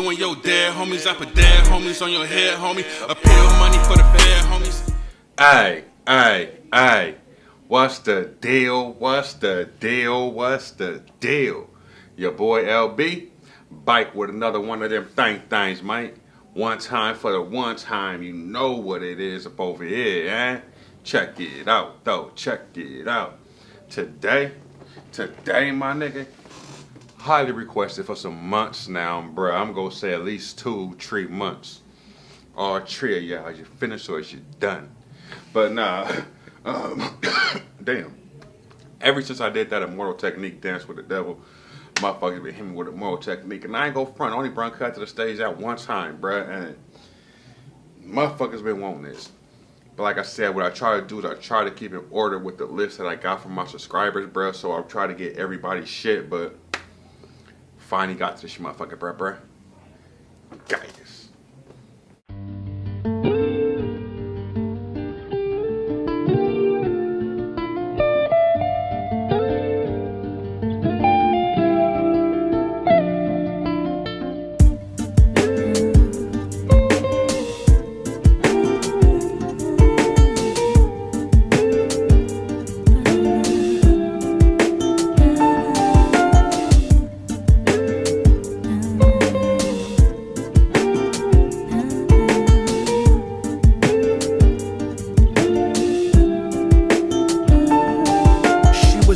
you and your dead homies. I put dead homies on your head, homie. Appeal money for the fair, homies. Aye. What's the deal? What's the deal? What's the deal? Your boy LB, bike with another one of them things, mate. One time for the one time, you know what it is up over here, eh? Check it out, though. Check it out. Today, my nigga, highly requested for some months now, bruh. I'm gonna say at least 2-3 months. All three of y'all, you finished or is you done? But nah, damn. Ever since I did that Immortal technique, Dance with the Devil, motherfuckers been hitting me with Immortal technique. And I ain't go front, only brung cut to the stage at one time, bruh. And motherfuckers been wanting this. But like I said, what I try to do is I try to keep in order with the list that I got from my subscribers, bruh. So I'll try to get everybody's shit, but finally got to this motherfucker, bruh. Guys.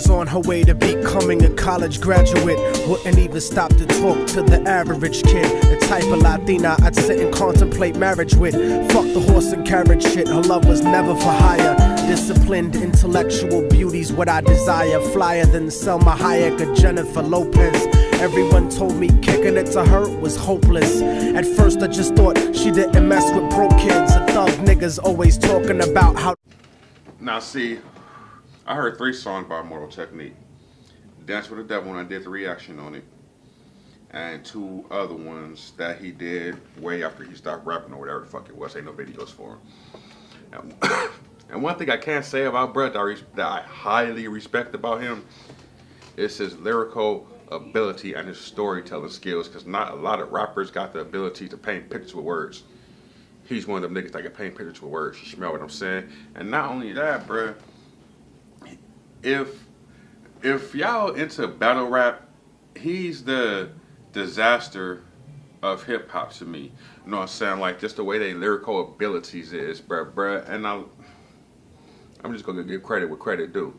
On her way to becoming a college graduate, wouldn't even stop to talk to the average kid. The type of Latina I'd sit and contemplate marriage with. Fuck the horse and carriage shit, her love was never for hire. Disciplined intellectual beauty's what I desire. Flyer than Selma Hayek or Jennifer Lopez. Everyone told me kicking it to her was hopeless. At first I just thought she didn't mess with broke kids. The thug niggas always talking about how. Now see, I heard 3 songs by Immortal Technique. Dance with the Devil when I did the reaction on it. And 2 other ones that he did way after he stopped rapping or whatever the fuck it was. Ain't no videos for him. And one thing I can't say about Brett that I highly respect about him is his lyrical ability and his storytelling skills. Because not a lot of rappers got the ability to paint pictures with words. He's one of them niggas that can paint pictures with words. You smell what I'm saying? And not only that, bruh. If y'all into battle rap, he's the disaster of hip hop to me. You know what I'm saying? Like just the way they lyrical abilities is, bruh. And I'm just gonna give credit where credit due.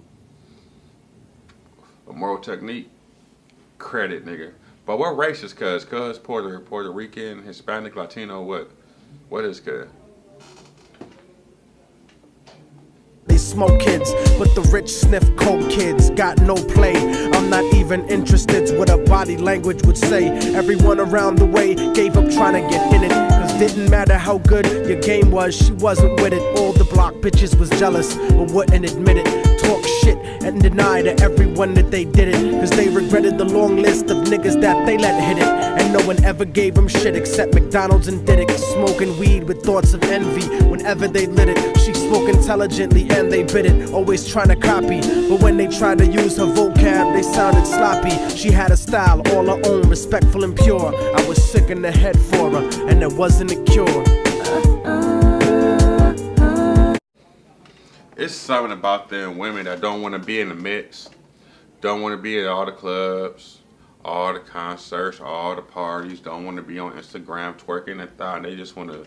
Immortal Technique, credit, nigga. But what race is cuz? Cuz Puerto Rican, Hispanic, Latino, what is cuz? They smoke kids, but the rich sniff coke kids. Got no play, I'm not even interested what a body language would say. Everyone around the way gave up trying to get in it. Cause didn't matter how good your game was, she wasn't with it. All the block bitches was jealous, but wouldn't admit it. Talk shit and deny to everyone that they did it. Cause they regretted the long list of niggas that they let hit it. And no one ever gave them shit except McDonald's and Diddick. Smoking weed with thoughts of envy whenever they lit it. She spoke intelligently and they bit it, always trying to copy. But when they tried to use her vocab, they sounded sloppy. She had a style all her own, respectful and pure. I was sick in the head for her, and there wasn't a cure. It's something about them women that don't want to be in the mix, don't want to be at all the clubs, all the concerts, all the parties, don't want to be on Instagram twerking and thought. They just want to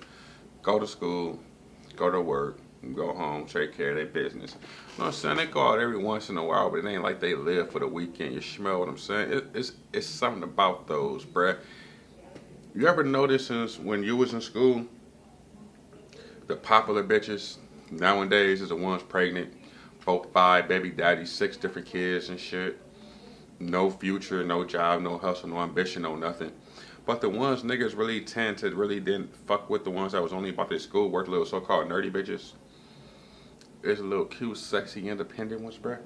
go to school, go to work, go home, take care of their business. You know what I'm saying? They go out every once in a while, but it ain't like they live for the weekend. You smell what I'm saying? It's something about those, bruh. You ever notice since when you was in school, the popular bitches nowadays is the ones pregnant, 4, 5 baby daddies, 6 different kids and shit. No future, no job, no hustle, no ambition, no nothing. But the ones niggas really tend to really didn't fuck with the ones that was only about their school, work, little so-called nerdy bitches. It's a little cute, sexy, independent ones, bruh.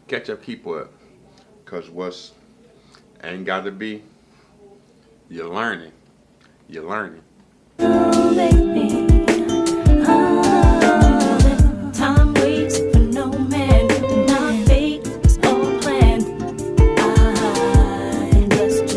Catch up, keep up. Cause what's ain't gotta be, you're learning. You're learning. Oh, baby. Time waits for no man. Not fate, it's all planned. I just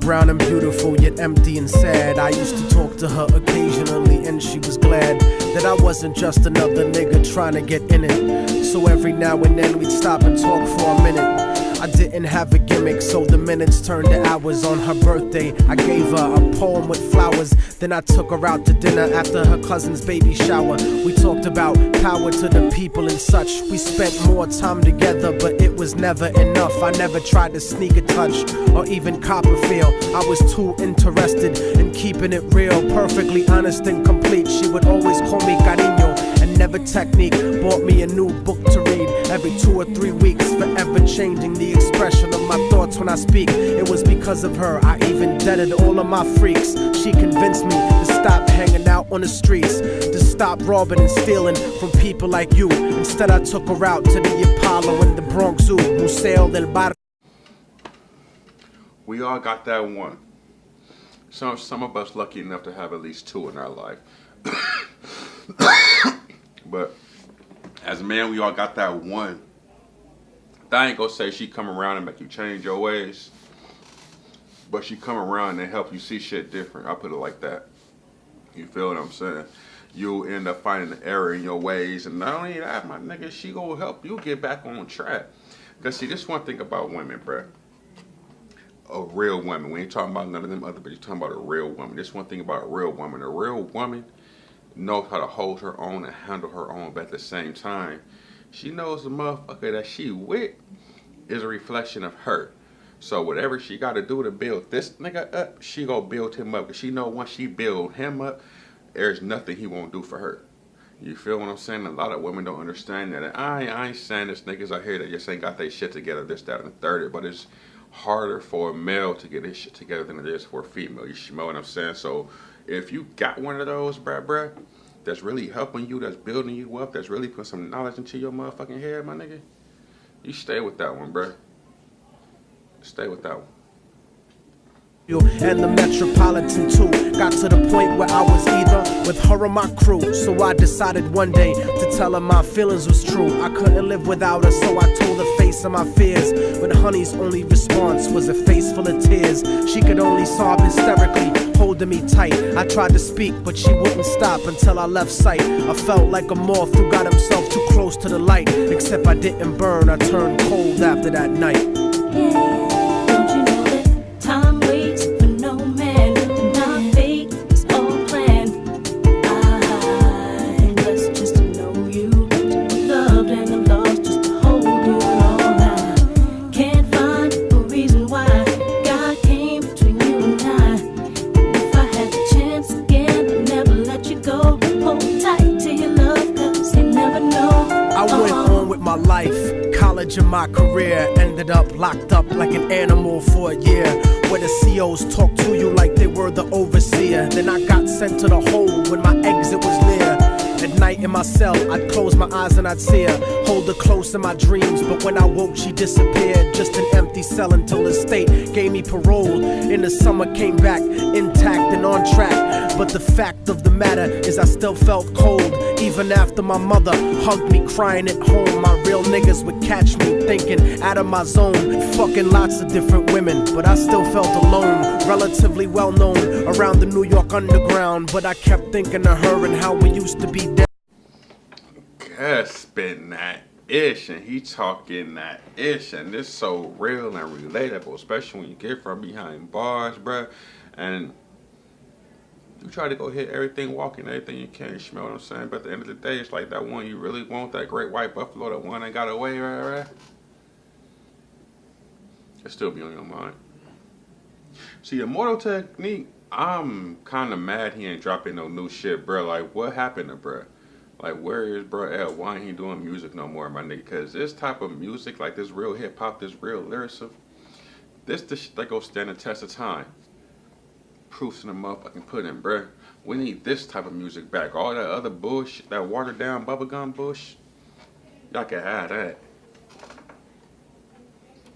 brown and beautiful, yet empty and sad. I used to talk to her occasionally, and she was glad that I wasn't just another nigga trying to get in it. So every now and then we'd stop and talk for a minute. I didn't have a gimmick, so the minutes turned to hours. On her birthday, I gave her a poem with flowers. Then I took her out to dinner after her cousin's baby shower. We talked about power to the people and such. We spent more time together, but it was never enough. I never tried to sneak a touch or even cop a feel. I was too interested in keeping it real, perfectly honest and complete. She would always call me cariño and never technique. Bought me a new book to read every 2 or 3 weeks, forever changing the expression of my thoughts when I speak. It was because of her I even deaded all of my freaks. She convinced me to stop hanging out on the streets, to stop robbing and stealing from people like you. Instead I took her out to the Apollo and the Bronx Zoo, Museo del Bar. We all got that one. Some of us lucky enough to have at least 2 in our life. But as a man, we all got that one. I ain't gonna say she come around and make you change your ways, but she come around and help you see shit different. I put it like that. You feel what I'm saying? You'll end up finding an error in your ways, and not only that, my nigga, she gonna help you get back on track. Cause see, this one thing about women, bruh. A real woman. We ain't talking about none of them other, but you're talking about a real woman. This one thing about a real woman. A real woman knows how to hold her own and handle her own, but at the same time, she knows the motherfucker that she with is a reflection of her. So whatever she got to do to build this nigga up, she gonna build him up. Cause she know once she build him up, there's nothing he won't do for her. You feel what I'm saying? A lot of women don't understand that. I ain't saying this niggas out here that just ain't got their shit together, this, that, and the third. But it's harder for a male to get his shit together than it is for a female. You know what I'm saying? So if you got one of those, bruh, that's really helping you, that's building you up, that's really putting some knowledge into your motherfucking head, my nigga, you stay with that one, bruh. Stay with that one. And the Metropolitan too. Got to the point where I was either with her or my crew. So I decided one day to tell her my feelings was true. I couldn't live without her, so I told her face of my fears. But honey's only response was a face full of tears. She could only sob hysterically, holding me tight. I tried to speak, but she wouldn't stop until I left sight. I felt like a moth who got himself too close to the light. Except I didn't burn, I turned cold after that night. Yeah, don't you know that time waits for no man, and our fate is all planned. I'm blessed just to know you, to be loved and I'm lost just to hold you all. I can't find a reason why God came between you and I. And if I had the chance again, I'd never let you go. Hold tight to your love, cause you never know. I went on with my life, college and my career. Ended up locked up like an animal for a year, where the COs talk to you like they were the overseer. Then I got sent to the hole when my exit was near. At night in my cell, I'd close my eyes and I'd see her, hold her close in my dreams. But when I woke, she disappeared. Just an empty cell until the state gave me parole. In the summer, came back intact and on track. But the fact of the matter is I still felt cold. Even after my mother hugged me crying at home, my real niggas would catch me thinking out of my zone, fucking lots of different women, but I still felt alone. Relatively well known around the New York underground, but I kept thinking of her and how we used to be down. Spitting that ish, and he talking that ish, and it's so real and relatable, especially when you get from behind bars, bruh, and you try to go hit everything, walking everything you can, you know what I'm saying? But at the end of the day, it's like that one you really want, that great white buffalo, that one that got away, right? It'll still be on your mind. See, Immortal technique, I'm kind of mad he ain't dropping no new shit, bro. Like, what happened to bro? Like, where is bro at? Why ain't he doing music no more, my nigga? Because this type of music, like this real hip-hop, this real lyricism, this the shit that go stand the test of time. Proofs in the motherfucking pudding, bruh. We need this type of music back. All that other bullshit, that watered down bubblegum bullshit, y'all can have that.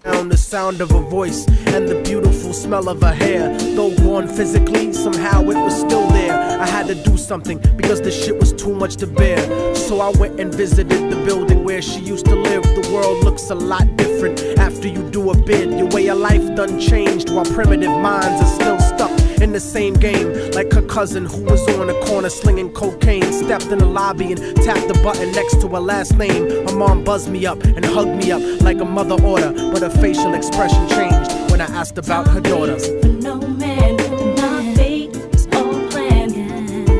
The sound of her voice and the beautiful smell of her hair. Though gone physically, somehow it was still there. I had to do something because the shit was too much to bear. So I went and visited the building where she used to live. The world looks a lot different After you do a bid, your way of life done changed, while primitive minds are still stuck in the same game. Like her cousin who was on the corner slinging cocaine, stepped in the lobby and tapped the button next to her last name. Her mom buzzed me up and hugged me up like a mother order, but her facial expression changed when I asked about her daughter. For no man, my fate is all planned.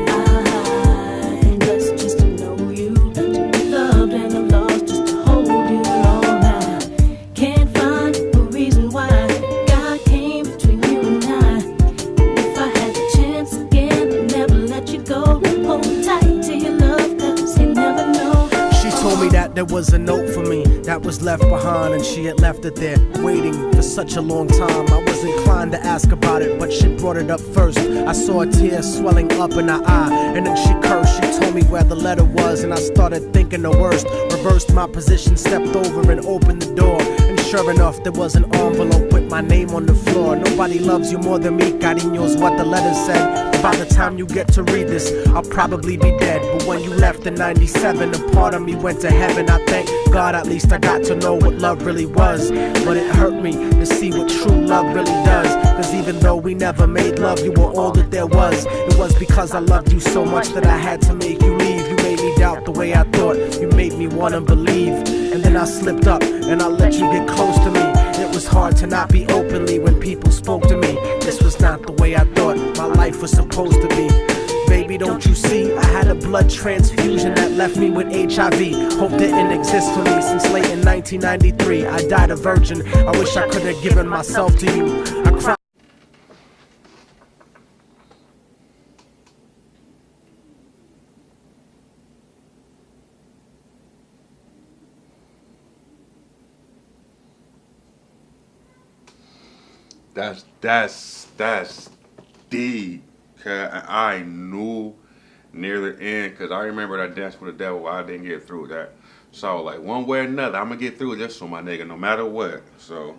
I'm blessed just to know you, to be loved and I'm lost just to hold you all night. Can't find a reason why God came between you and I. If I had the chance again, I'd never let you go. Hold tight to your love, 'cause you never know. She told me that there was a note for me that was left behind, and she had left it there waiting for such a long time. I was inclined to ask about it, but she brought it up first. I saw a tear swelling up in her eye, and then she cursed. She told me where the letter was, and I started thinking the worst. Reversed my position, stepped over and opened the door, and sure enough there was an envelope with my name on the floor. Nobody loves you more than me, cariño's what the letter said. By the time you get to read this, I'll probably be dead. But when you left in 97, a part of me went to heaven. I thank God at least I got to know what love really was. But it hurt me to see what true love really does. Cause even though we never made love, you were all that there was. It was because I loved you so much that I had to make you leave. You made me doubt the way I thought, you made me wanna believe. And then I slipped up and I let you get close to me. It was hard to not be openly when people spoke to me. This was not the way I thought my life was supposed to be. Baby, don't you see? I had a blood transfusion that left me with HIV. Hope didn't exist for me since late in 1993. I died a virgin. I wish I could have given myself to you. I cried. That's deep. Cause I knew near the end, cause I remember that dance with the devil. I didn't get through that, so like one way or another, I'm gonna get through this one, my nigga, no matter what. So,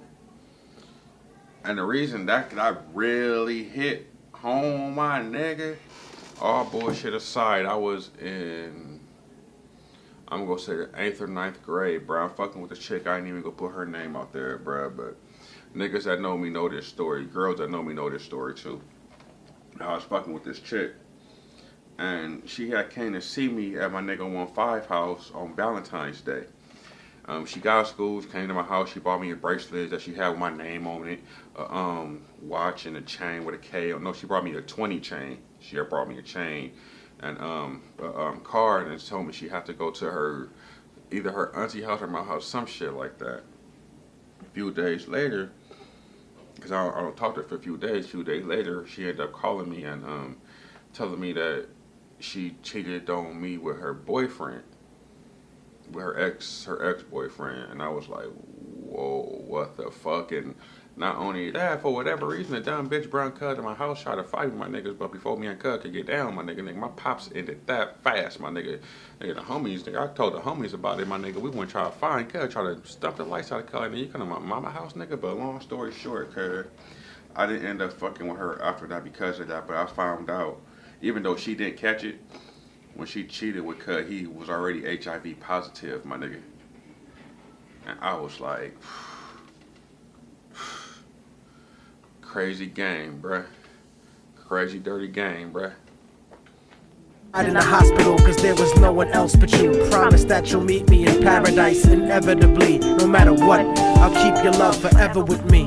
and the reason that I really hit home, my nigga, all bullshit aside, I was in, I'm gonna say the 8th or 9th grade, bro. I'm fucking with a chick. I ain't even gonna put her name out there, bro, but niggas that know me know this story. Girls that know me know this story too. I was fucking with this chick, and she had came to see me at my nigga 1-5 house on Valentine's Day. She got out of school, came to my house, she bought me a bracelet that she had with my name on it, a watch and a chain with a K. No, she brought me a 20 chain. She had brought me a chain and a card, and told me she had to go to her, either her auntie house or my house, some shit like that. A few days later, because I don't talk to her for a few days later, she ended up calling me and telling me that she cheated on me with her boyfriend, with her ex-boyfriend. And I was like, whoa, what the fuck? And not only that, for whatever reason, the dumb bitch brown cuz in my house tried to fight with my niggas, but before me and cuz could get down, my nigga, my pops ended that fast, my nigga. Nigga, the homies, nigga, I told the homies about it, my nigga. We went try to find cuz, try to stump the lights out of cuz, and you come to my mama house, nigga. But long story short, cuz I didn't end up fucking with her after that because of that, but I found out, even though she didn't catch it, when she cheated with cuz, he was already HIV positive, my nigga. And I was like, crazy game, bruh. Crazy dirty game, bruh. In the hospital, cause there was no one else but you. Promise that you'll meet me in paradise inevitably. No matter what, I'll keep your love forever with me.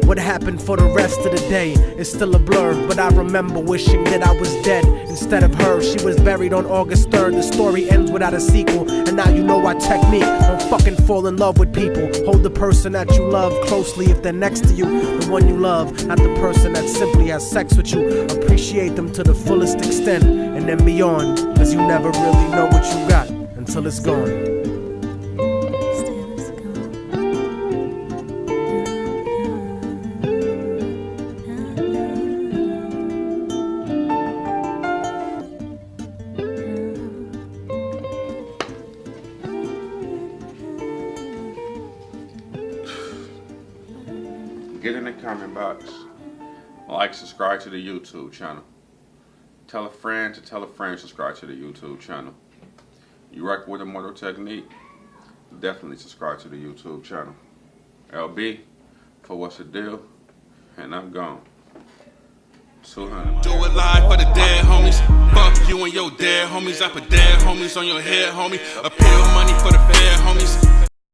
What happened for the rest of the day is still a blur, but I remember wishing that I was dead instead of her. She was buried on August 3rd. The story ends without a sequel, and now you know our technique. Don't fucking fall in love with people. Hold the person that you love closely if they're next to you. The one you love, not the person that simply has sex with you. Appreciate them to the fullest extent, and then beyond, cause you never really know what you got until it's gone. Get in the comment box, like, subscribe to the YouTube channel. Tell a friend to tell a friend, subscribe to the YouTube channel. You rock with Immortal technique, definitely subscribe to the YouTube channel. LB for What's the Deal, and I'm gone. 200. Do it live for the dead homies. Fuck you and your dead homies. I put dead homies on your head, homie. Appeal money for the fair homies.